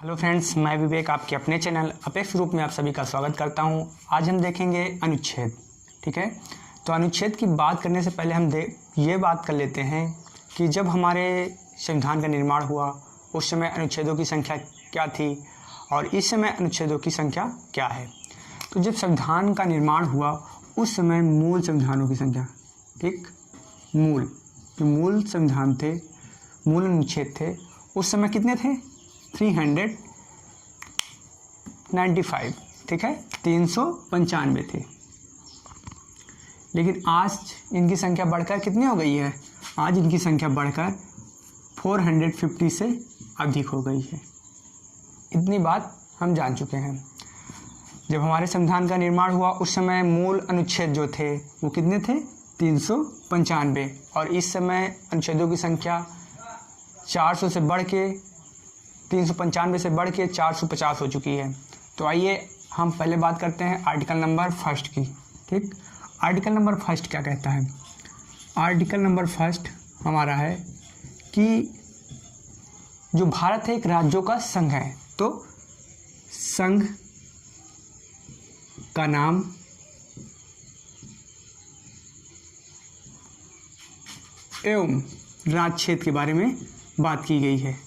Hello friends, मैं विवेक आपके अपने चैनल अपेक्स ग्रुप में आप सभी का स्वागत करता हूं। आज हम देखेंगे अनुच्छेद। ठीक है, तो अनुच्छेद की बात करने से पहले हम ये बात कर लेते हैं कि जब हमारे संविधान का निर्माण हुआ उस समय अनुच्छेदों की संख्या क्या थी और इस समय अनुच्छेदों की संख्या क्या है। तो जब संविधान का निर्माण हुआ उस समय मूल संविधानों की संख्या, ठीक, मूल संविधान थे, मूल अनुच्छेद थे, उस समय कितने थे? 395, ठीक है, 395 थे। लेकिन आज इनकी संख्या बढ़कर कितनी हो गई है? आज इनकी संख्या बढ़कर 450 से अधिक हो गई है। इतनी बात हम जान चुके हैं। जब हमारे संविधान का निर्माण हुआ उस समय मूल अनुच्छेद जो थे वो कितने थे? 395, और इस समय अनुच्छेदों की संख्या 400 से बढ़ के 395 से बढ़ के 450 हो चुकी है। तो आइए हम पहले बात करते हैं आर्टिकल नंबर फर्स्ट की। ठीक, आर्टिकल नंबर फर्स्ट क्या कहता है? आर्टिकल नंबर फर्स्ट हमारा है कि जो भारत है एक राज्यों का संघ है, तो संघ का नाम एवं राज्य क्षेत्र के बारे में बात की गई है,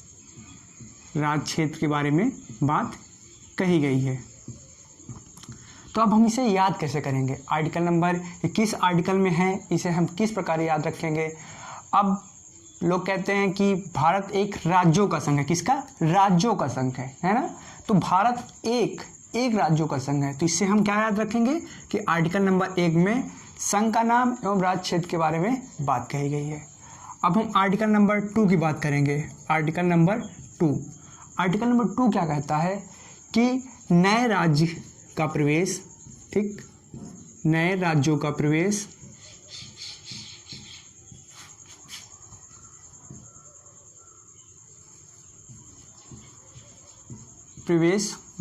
राज्य क्षेत्र के बारे में बात कही गई है। तो अब हम इसे याद कैसे करेंगे? आर्टिकल नंबर किस आर्टिकल में है, इसे हम किस प्रकार याद रखेंगे? अब लोग कहते हैं कि भारत एक राज्यों का संघ है। किसका? राज्यों का संघ है ना? तो भारत एक राज्यों का संघ है। तो इससे हम क्या याद रखेंगे कि आर्टिकल नंबर 1 में संघ का नाम एवं राज्य क्षेत्र के बारे में बात कही गई है। अब हम आर्टिकल नंबर 2 की बात करेंगे। आर्टिकल नंबर 2 क्या कहता है कि नए राज्य का प्रवेश, ठीक, नए राज्यों का प्रवेश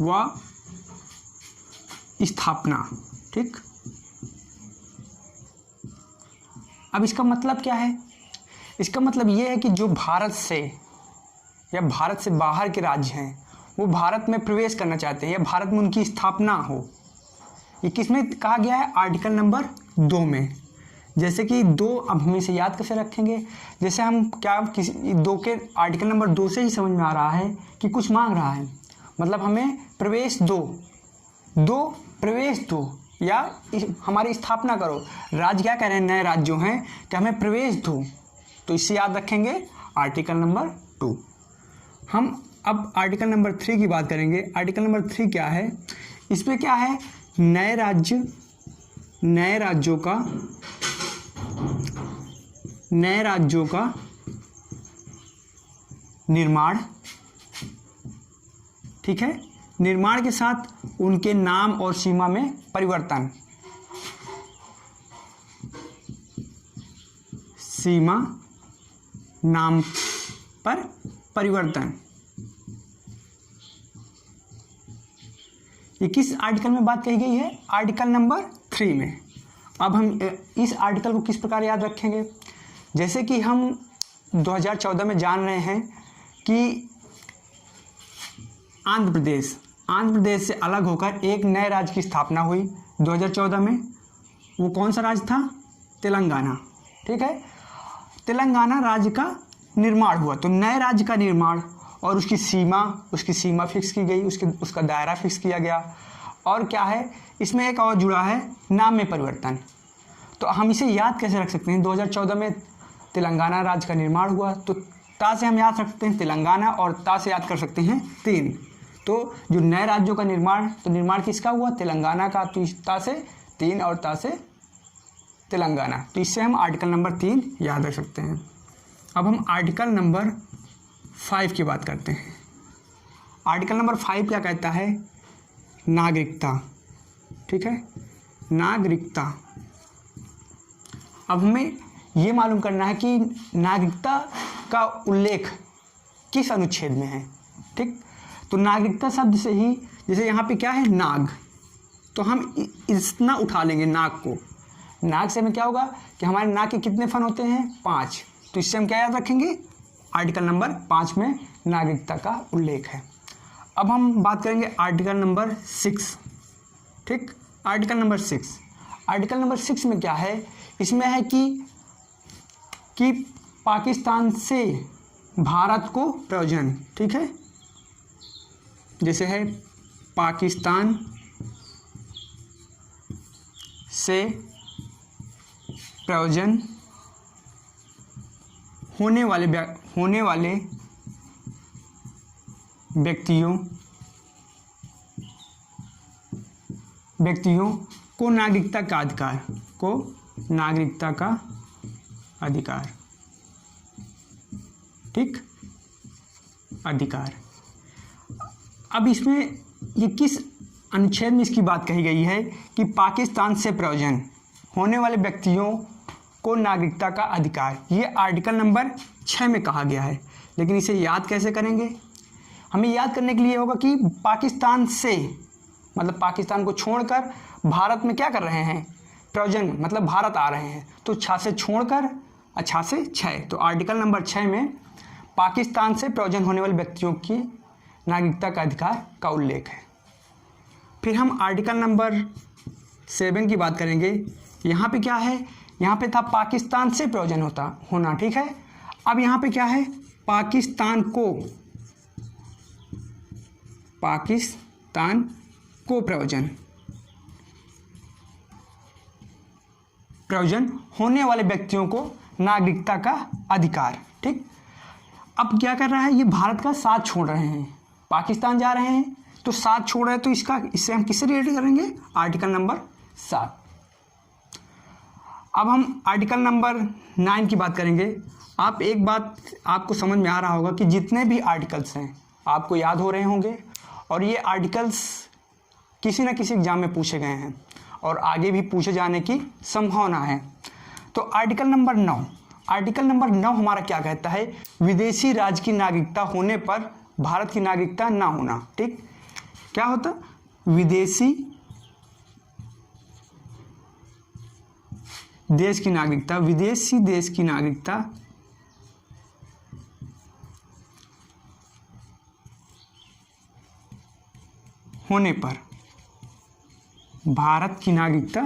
व स्थापना। ठीक, अब इसका मतलब क्या है? इसका मतलब ये है कि जो भारत से या भारत से बाहर के राज्य हैं वो भारत में प्रवेश करना चाहते हैं या भारत में उनकी स्थापना हो। ये किसमें कहा गया है? आर्टिकल नंबर 2 में। जैसे कि 2, अब हम इसे याद कैसे रखेंगे? जैसे हम क्या किसी 2 के आर्टिकल नंबर 2 से ही समझ में आ रहा है कि कुछ मांग रहा है, मतलब हमें प्रवेश प्रवेश दो या हमारी स्थापना करो। राज्य क्या कह रहे हैं? नए राज्यों हैं कि हमें प्रवेश दो। तो इससे याद रखेंगे आर्टिकल नंबर 2। हम अब आर्टिकल नंबर 3 की बात करेंगे। आर्टिकल नंबर 3 क्या है? इसमें क्या है? नए राज्यों का निर्माण, ठीक है, निर्माण के साथ उनके नाम और सीमा में परिवर्तन, सीमा नाम पर परिवर्तन। ये किस आर्टिकल में बात कही गई है? आर्टिकल नंबर 3 में। अब हम इस आर्टिकल को किस प्रकार याद रखेंगे? जैसे कि हम 2014 में जान रहे हैं कि आंध्र प्रदेश से अलग होकर एक नए राज्य की स्थापना हुई 2014 में। वो कौन सा राज्य था? तेलंगाना। ठीक है, तेलंगाना राज्य का निर्माण हुआ। तो नए राज्य का निर्माण और उसकी सीमा फिक्स की गई, उसका दायरा फिक्स किया गया। और क्या है इसमें? एक और जुड़ा है, नाम में परिवर्तन। तो हम इसे याद कैसे रख सकते हैं? 2014 में तेलंगाना राज्य का निर्माण हुआ, तो ता से हम याद रखते हैं तेलंगाना और ता से याद कर सकते हैं 3। तो जो नए राज्यों का निर्माण, तो निर्माण किसका हुआ? तेलंगाना का। तो ता से 3 और ता से तेलंगाना। तो इससे हम आर्टिकल नंबर 3 याद रख सकते हैं। अब हम आर्टिकल नंबर 5 की बात करते हैं। आर्टिकल नंबर 5 क्या कहता है? नागरिकता। ठीक है, नागरिकता। अब हमें ये मालूम करना है कि नागरिकता का उल्लेख किस अनुच्छेद में है। ठीक, तो नागरिकता शब्द से ही, जैसे यहाँ पे क्या है? नाग, तो हम इतना उठा लेंगे नाग को। नाग से हमें क्या होगा कि हमारे नाग के कितने फन होते हैं? 5। तो इससे हम क्या याद रखेंगे? आर्टिकल नंबर 5 में नागरिकता का उल्लेख है। अब हम बात करेंगे आर्टिकल नंबर 6। ठीक, आर्टिकल नंबर 6। आर्टिकल नंबर 6 में क्या है, इसमें है कि पाकिस्तान से भारत को प्रयोजन, ठीक है, जैसे है पाकिस्तान से प्रयोजन होने वाले व्यक्तियों को नागरिकता का अधिकार, ठीक, अधिकार। अब इसमें ये किस अनुच्छेद में इसकी बात कही गई है कि पाकिस्तान से प्रयोजन होने वाले व्यक्तियों को नागरिकता का अधिकार, ये आर्टिकल नंबर 6 में कहा गया है। लेकिन इसे याद कैसे करेंगे, हमें याद करने के लिए होगा कि पाकिस्तान से मतलब पाकिस्तान को छोड़कर भारत में क्या कर रहे हैं, प्रयोजन, मतलब भारत आ रहे हैं, तो 6 से छोड़कर 6 से 6, तो आर्टिकल नंबर 6 में पाकिस्तान से प्रयोजन होने वाले व्यक्तियों की नागरिकता का अधिकार का उल्लेख है। फिर हम आर्टिकल नंबर 7 की बात करेंगे। यहाँ पे क्या है, यहाँ पे था पाकिस्तान से प्रयोजन होना, ठीक है। अब यहाँ पे क्या है, पाकिस्तान को प्रयोजन होने वाले व्यक्तियों को नागरिकता का अधिकार, ठीक। अब क्या कर रहा है, ये भारत का साथ छोड़ रहे हैं, पाकिस्तान जा रहे हैं तो साथ छोड़ रहे हैं, तो इससे हम किससे रिलेट करेंगे, आर्टिकल नंबर 7। अब हम आर्टिकल नंबर 9 की बात करेंगे। आप एक बात आपको समझ में आ रहा होगा कि जितने भी आर्टिकल्स हैं आपको याद हो रहे होंगे, और ये आर्टिकल्स किसी न किसी एग्जाम में पूछे गए हैं और आगे भी पूछे जाने की संभावना है। तो आर्टिकल नंबर 9 हमारा क्या कहता है, विदेशी राज्य की नागरिकता होने पर भारत की नागरिकता ना होना, ठीक। क्या होता, विदेशी देश की नागरिकता होने पर भारत की नागरिकता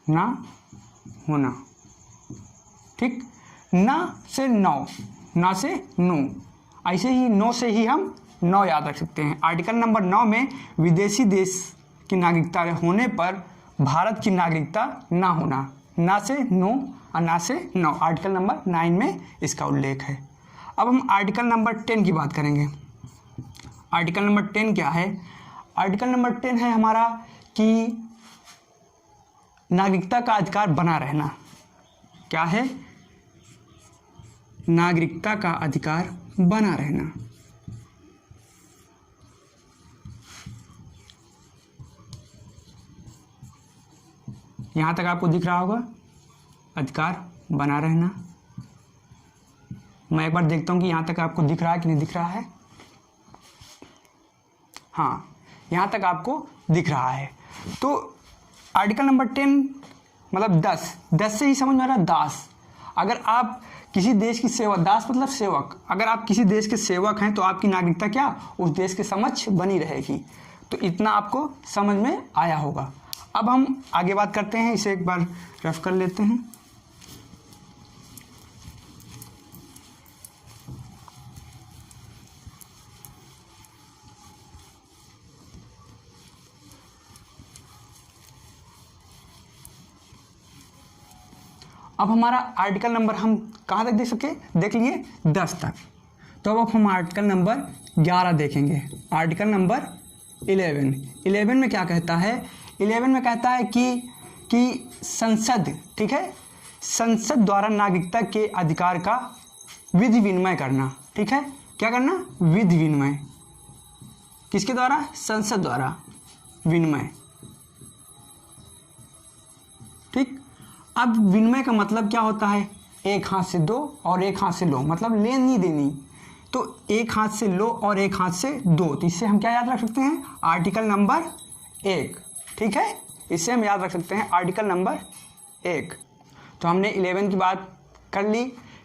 ना होना, ठीक। ना से 9, ऐसे ही 9 से ही हम 9 याद रख सकते हैं। आर्टिकल नंबर 9 में विदेशी देश की नागरिकता होने पर भारत की नागरिकता ना होना, ना से 9 और ना से 9, आर्टिकल नंबर 9 में इसका उल्लेख है। अब हम आर्टिकल नंबर 10 की बात करेंगे। आर्टिकल नंबर 10 क्या है, आर्टिकल नंबर 10 है हमारा कि नागरिकता का अधिकार बना रहना। क्या है, नागरिकता का अधिकार बना रहना। यहां तक आपको दिख रहा होगा अधिकार बना रहना। मैं एक बार देखता हूं कि यहां तक आपको दिख रहा है कि नहीं दिख रहा है। हाँ, यहां तक आपको दिख रहा है। तो आर्टिकल नंबर 10 मतलब 10 से ही समझ में आ रहा है, दास। अगर आप किसी देश की सेवा, दास मतलब सेवक, अगर आप किसी देश के सेवक हैं तो आपकी नागरिकता क्या उस देश के समक्ष बनी रहेगी। तो इतना आपको समझ में आया होगा। अब हम आगे बात करते हैं, इसे एक बार रफ कर लेते हैं। अब हमारा आर्टिकल नंबर हम कहाँ तक देख लिए 10 तक। तो अब हम आर्टिकल नंबर 11 देखेंगे। आर्टिकल नंबर 11 में क्या कहता है, 11 में कहता है कि संसद, ठीक है, संसद द्वारा नागरिकता के अधिकार का विधि विनिमय करना, ठीक है। क्या करना, विधि विनिमय, किसके द्वारा, संसद द्वारा विनिमय, ठीक। अब विनिमय का मतलब क्या होता है, एक हाथ से दो और एक हाथ से लो, मतलब लेनी देनी। तो एक हाथ से लो और एक हाथ से दो, तो इससे हम क्या याद रख सकते हैं, आर्टिकल नंबर 1, ठीक है। इससे हम याद रख सकते हैं आर्टिकल नंबर 1। तो हमने 11 की बात कर ली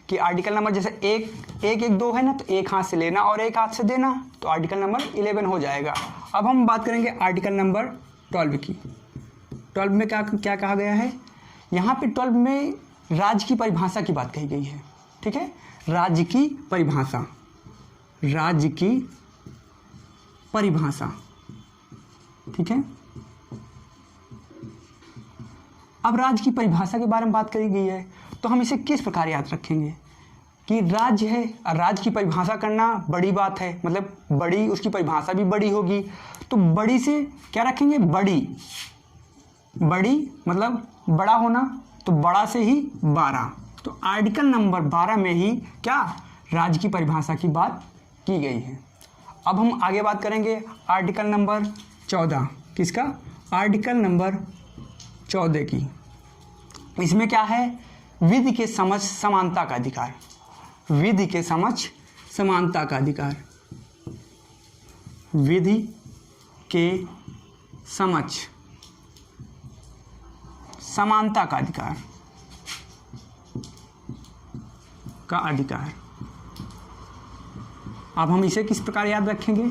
कि आर्टिकल नंबर जैसे एक एक एक दो है ना, तो एक हाथ से लेना और एक हाथ से देना, तो आर्टिकल नंबर 11 हो जाएगा। अब हम बात करेंगे आर्टिकल नंबर 12 की। 12 में क्या क्या कहा गया है, यहाँ पे 12 में राज्य की परिभाषा की बात कही गई है। ठीक है, राज्य की परिभाषा, राज्य की परिभाषा। ठीक है, अब राज्य की परिभाषा के बारे में बात करी गई है, तो हम इसे किस प्रकार याद रखेंगे कि राज्य है और राज्य की परिभाषा करना बड़ी बात है, मतलब बड़ी, उसकी परिभाषा भी बड़ी होगी। तो बड़ी से क्या रखेंगे, बड़ी, बड़ी मतलब बड़ा होना, तो बड़ा से ही 12। तो आर्टिकल नंबर 12 में ही क्या राज्य की परिभाषा की बात की गई है। अब हम आगे बात करेंगे आर्टिकल नंबर 14, किसका, आर्टिकल नंबर 14 की। इसमें क्या है, विधि के समझ समानता का अधिकार, विधि के समझ समानता का अधिकार, विधि के समझ समानता का अधिकार, का अधिकार। अब हम इसे किस प्रकार याद रखेंगे,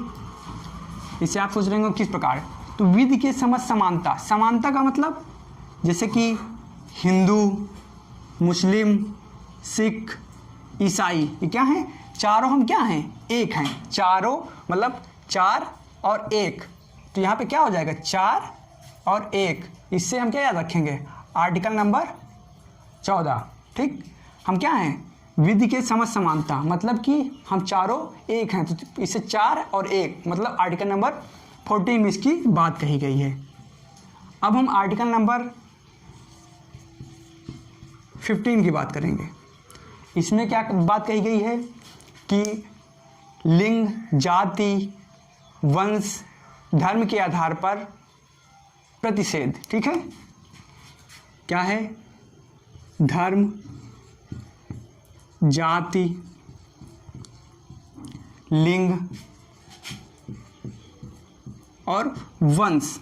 इसे आप सोच रहे होंगे किस प्रकार, तो विधि के समझ समानता, समानता का मतलब जैसे कि हिंदू, मुस्लिम, सिख, ईसाई, ये क्या हैं, चारों हम क्या हैं, एक हैं, चारों मतलब 4 और 1, तो यहाँ पे क्या हो जाएगा 4 और 1। इससे हम क्या याद रखेंगे, आर्टिकल नंबर 14। ठीक, हम क्या हैं, विधि के समझ समानता, मतलब कि हम चारों एक हैं, तो इससे 4 और 1 मतलब आर्टिकल नंबर 14 में इसकी बात कही गई है। अब हम आर्टिकल नंबर 15 की बात करेंगे। इसमें क्या बात कही गई है कि लिंग, जाति, वंश, धर्म के आधार पर प्रतिषेध। ठीक है, क्या है, धर्म, जाति, लिंग और वंश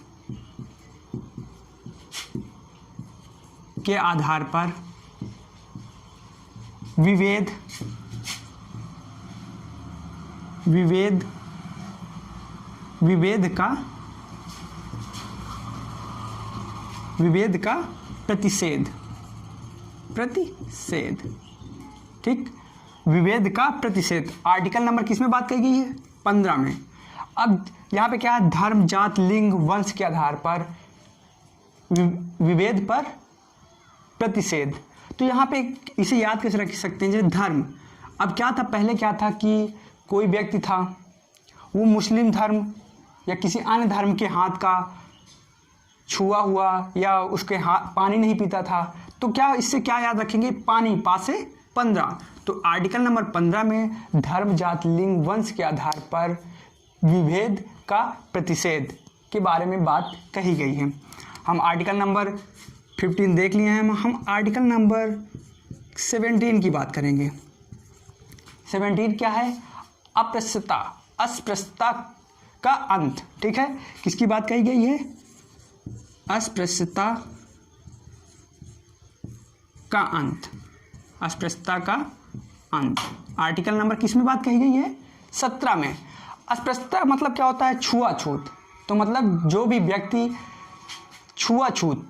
के आधार पर विभेद, विभेद, विभेद का, विभेद का प्रतिषेध, प्रतिषेध। ठीक, विभेद का प्रतिषेध आर्टिकल नंबर किस में बात कही गई है, 15 में। अब यहाँ पे क्या है, धर्म, जात, लिंग, वंश के आधार पर विभेद पर प्रतिषेध। तो यहाँ पे इसे याद कैसे रख सकते हैं, जैसे धर्म, अब क्या था, पहले क्या था कि कोई व्यक्ति था, वो मुस्लिम धर्म या किसी अन्य धर्म के हाथ का छुआ हुआ या उसके हाथ पानी नहीं पीता था, तो क्या इससे क्या याद रखेंगे, पानी, पा से 15। तो आर्टिकल नंबर 15 में धर्म, जात, लिंग, वंश के आधार पर विभेद का प्रतिषेध के बारे में बात कही गई है। हम आर्टिकल नंबर 15 देख लिए हैं। हम आर्टिकल नंबर 17 की बात करेंगे। 17 क्या है, अस्पृश्यता, अस्पृश्यता का अंत। ठीक है, किसकी बात कही गई है, अस्पृश्यता का अंत, अस्पृश्यता का अंत। आर्टिकल नंबर किस में बात कही गई है, 17 में। अस्पृश्यता मतलब क्या होता है, छुआछूत। तो मतलब जो भी व्यक्ति छुआछूत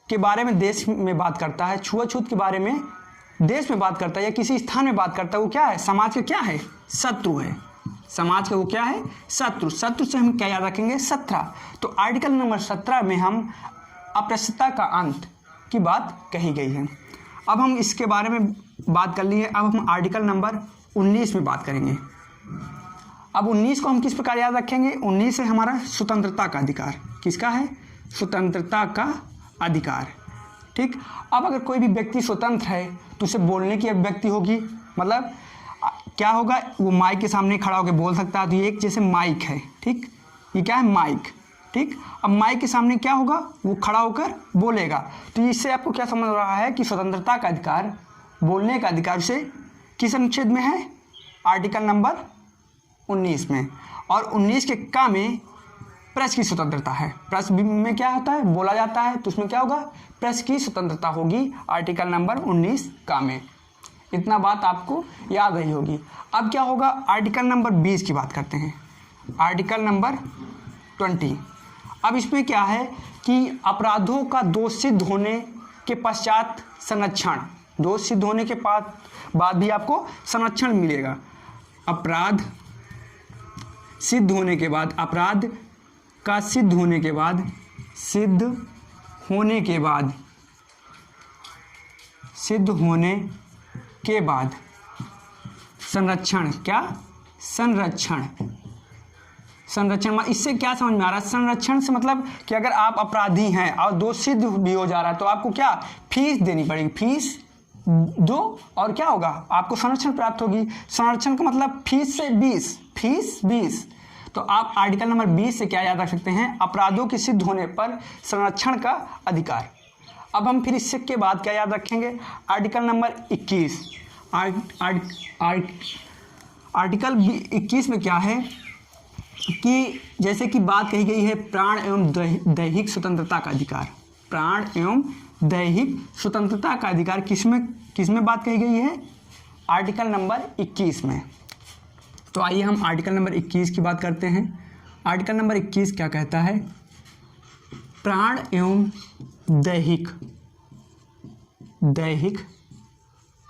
के बारे में देश में बात करता है, छुआछूत के बारे में देश में बात करता है या किसी स्थान में बात करता है, वो क्या है, समाज का क्या है, शत्रु है। समाज का वो क्या है, शत्रु। शत्रु से हम क्या याद रखेंगे, 17। तो आर्टिकल नंबर 17 में हम अस्पृश्यता का अंत की बात कही गई है। अब हम इसके बारे में बात कर लिए। अब हम आर्टिकल नंबर 19 में बात करेंगे। अब 19 को हम किस प्रकार याद रखेंगे, 19 है हमारा स्वतंत्रता का अधिकार। किसका है, स्वतंत्रता का अधिकार। ठीक, अब अगर कोई भी व्यक्ति स्वतंत्र है तो उसे बोलने की अभिव्यक्ति होगी, मतलब क्या होगा, वो माइक के सामने खड़ा होकर बोल सकता है। तो ये एक जैसे माइक है, ठीक, ये क्या है, माइक। ठीक, अब माइक के सामने क्या होगा, वो खड़ा होकर बोलेगा। तो इससे आपको क्या समझ रहा है कि स्वतंत्रता का अधिकार, बोलने का अधिकार से किस अनुच्छेद में है, आर्टिकल नंबर 19 में। और 19 के का में प्रेस की स्वतंत्रता है। प्रेस में क्या होता है, बोला जाता है, तो उसमें क्या होगा, प्रेस की स्वतंत्रता होगी आर्टिकल नंबर 19 का में। इतना बात आपको याद रही होगी। अब क्या होगा, आर्टिकल नंबर 20 की बात करते हैं, आर्टिकल नंबर 20। अब इसमें क्या है कि अपराधों का दोष सिद्ध होने के पश्चात संरक्षण, दोष सिद्ध होने के बाद भी आपको संरक्षण मिलेगा। अपराध सिद्ध होने के बाद, अपराध का सिद्ध होने के बाद, सिद्ध होने के बाद, सिद्ध होने के बाद संरक्षण, क्या, संरक्षण, संरक्षण। इससे क्या समझ में आ रहा है, संरक्षण से मतलब कि अगर आप अपराधी हैं और दोष सिद्ध भी हो जा रहा है तो आपको क्या, फीस देनी पड़ेगी, फीस दो और क्या होगा, आपको संरक्षण प्राप्त होगी। संरक्षण का मतलब फीस से 20, फीस 20। तो आप आर्टिकल नंबर 20 से क्या याद रख सकते हैं, अपराधों के सिद्ध होने पर संरक्षण का अधिकार। अब हम फिर इससे के बाद क्या याद रखेंगे, आर्टिकल नंबर 21। आर्टिकल 21 में क्या है कि जैसे कि बात कही गई है प्राण एवं दैहिक स्वतंत्रता का अधिकार, प्राण एवं दैहिक स्वतंत्रता का अधिकार किसमें बात कही गई है, आर्टिकल नंबर 21 में। तो आइए हम आर्टिकल नंबर 21 की बात करते हैं। आर्टिकल नंबर 21 क्या कहता है, प्राण एवं दैहिक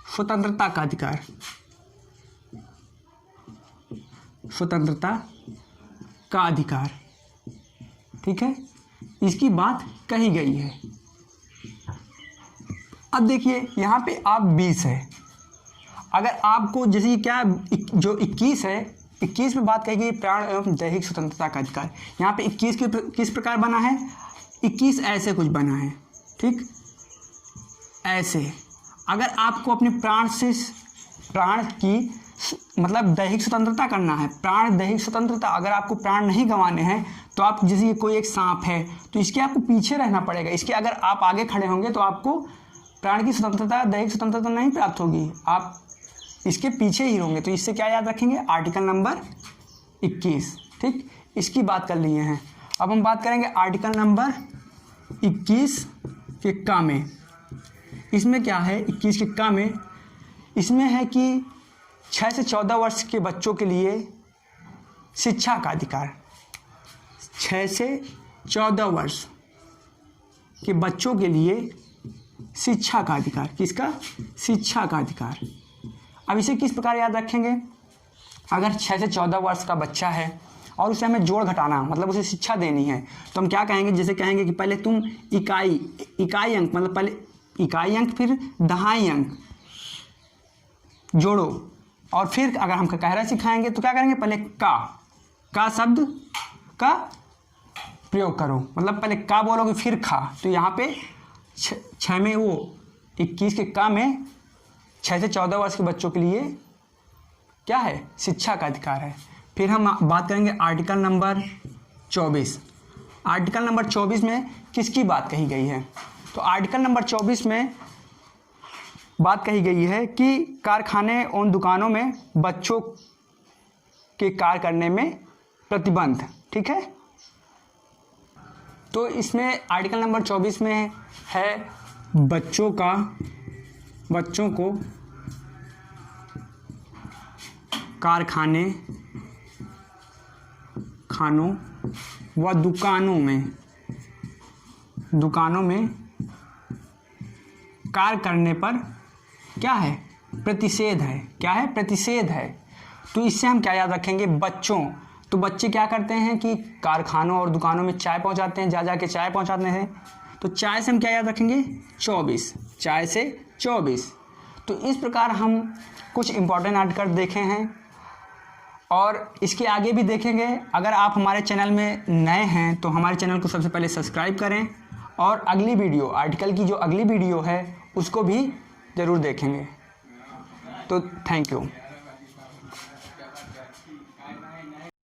स्वतंत्रता का अधिकार, स्वतंत्रता का अधिकार, ठीक है, इसकी बात कही गई है। अब देखिए यहाँ पे आप 20 है, अगर आपको जैसे क्या जो 21 है, 21 में बात कही गई प्राण एवं दैहिक स्वतंत्रता का अधिकार। यहाँ पे 21 किस प्रकार बना है, 21 ऐसे कुछ बना है, ठीक, ऐसे। अगर आपको अपने प्राण की मतलब दैहिक स्वतंत्रता करना है, प्राण दैहिक स्वतंत्रता, अगर आपको प्राण नहीं गंवाने हैं तो आप जैसे कोई एक सांप है तो इसके आपको पीछे रहना पड़ेगा, इसके अगर आप आगे खड़े होंगे तो आपको प्राण की स्वतंत्रता, दैहिक स्वतंत्रता नहीं प्राप्त होगी, आप इसके पीछे ही होंगे। तो इससे क्या याद रखेंगे, आर्टिकल नंबर 21, ठीक, इसकी बात कर लिए हैं। अब हम बात करेंगे आर्टिकल नंबर 21 के का में। इसमें क्या है, 21 के का में इसमें है कि 6 से 14 वर्ष के बच्चों के लिए शिक्षा का अधिकार, 6 से 14 वर्ष के बच्चों के लिए शिक्षा का अधिकार, किसका, शिक्षा का अधिकार। अब इसे किस प्रकार याद रखेंगे, अगर 6 से 14 वर्ष का बच्चा है और उसे हमें जोड़ घटाना मतलब उसे शिक्षा देनी है तो हम क्या कहेंगे, जैसे कहेंगे कि पहले तुम इकाई अंक मतलब पहले इकाई अंक फिर दहाई अंक जोड़ो, और फिर अगर हम कहरा सिखाएंगे तो क्या करेंगे, पहले का शब्द का प्रयोग करो, मतलब पहले का बोलोगे फिर खा। तो यहाँ पे 6 में वो 21 के का में 6 से 14 वर्ष के बच्चों के लिए क्या है, शिक्षा का अधिकार है। फिर हम बात करेंगे आर्टिकल नंबर 24। आर्टिकल नंबर 24 में किसकी बात कही गई है, तो आर्टिकल नंबर 24 में बात कही गई है कि कारखाने और दुकानों में बच्चों के कार्य करने में प्रतिबंध, ठीक है। तो इसमें आर्टिकल नंबर 24 में है बच्चों को खानों व दुकानों में कार्य करने पर क्या है, प्रतिषेध है, क्या है, प्रतिषेध है। तो इससे हम क्या याद रखेंगे, बच्चों, तो बच्चे क्या करते हैं कि कारखानों और दुकानों में चाय पहुंचाते हैं, जा के चाय पहुंचाते हैं। तो चाय से हम क्या याद रखेंगे, 24, चाय से 24। तो इस प्रकार हम कुछ इम्पॉर्टेंट आर्टिकल देखे हैं और इसके आगे भी देखेंगे। अगर आप हमारे चैनल में नए हैं तो हमारे चैनल को सबसे पहले सब्सक्राइब करें और अगली वीडियो, आर्टिकल की जो अगली वीडियो है उसको भी ज़रूर देखेंगे। तो थैंक यू।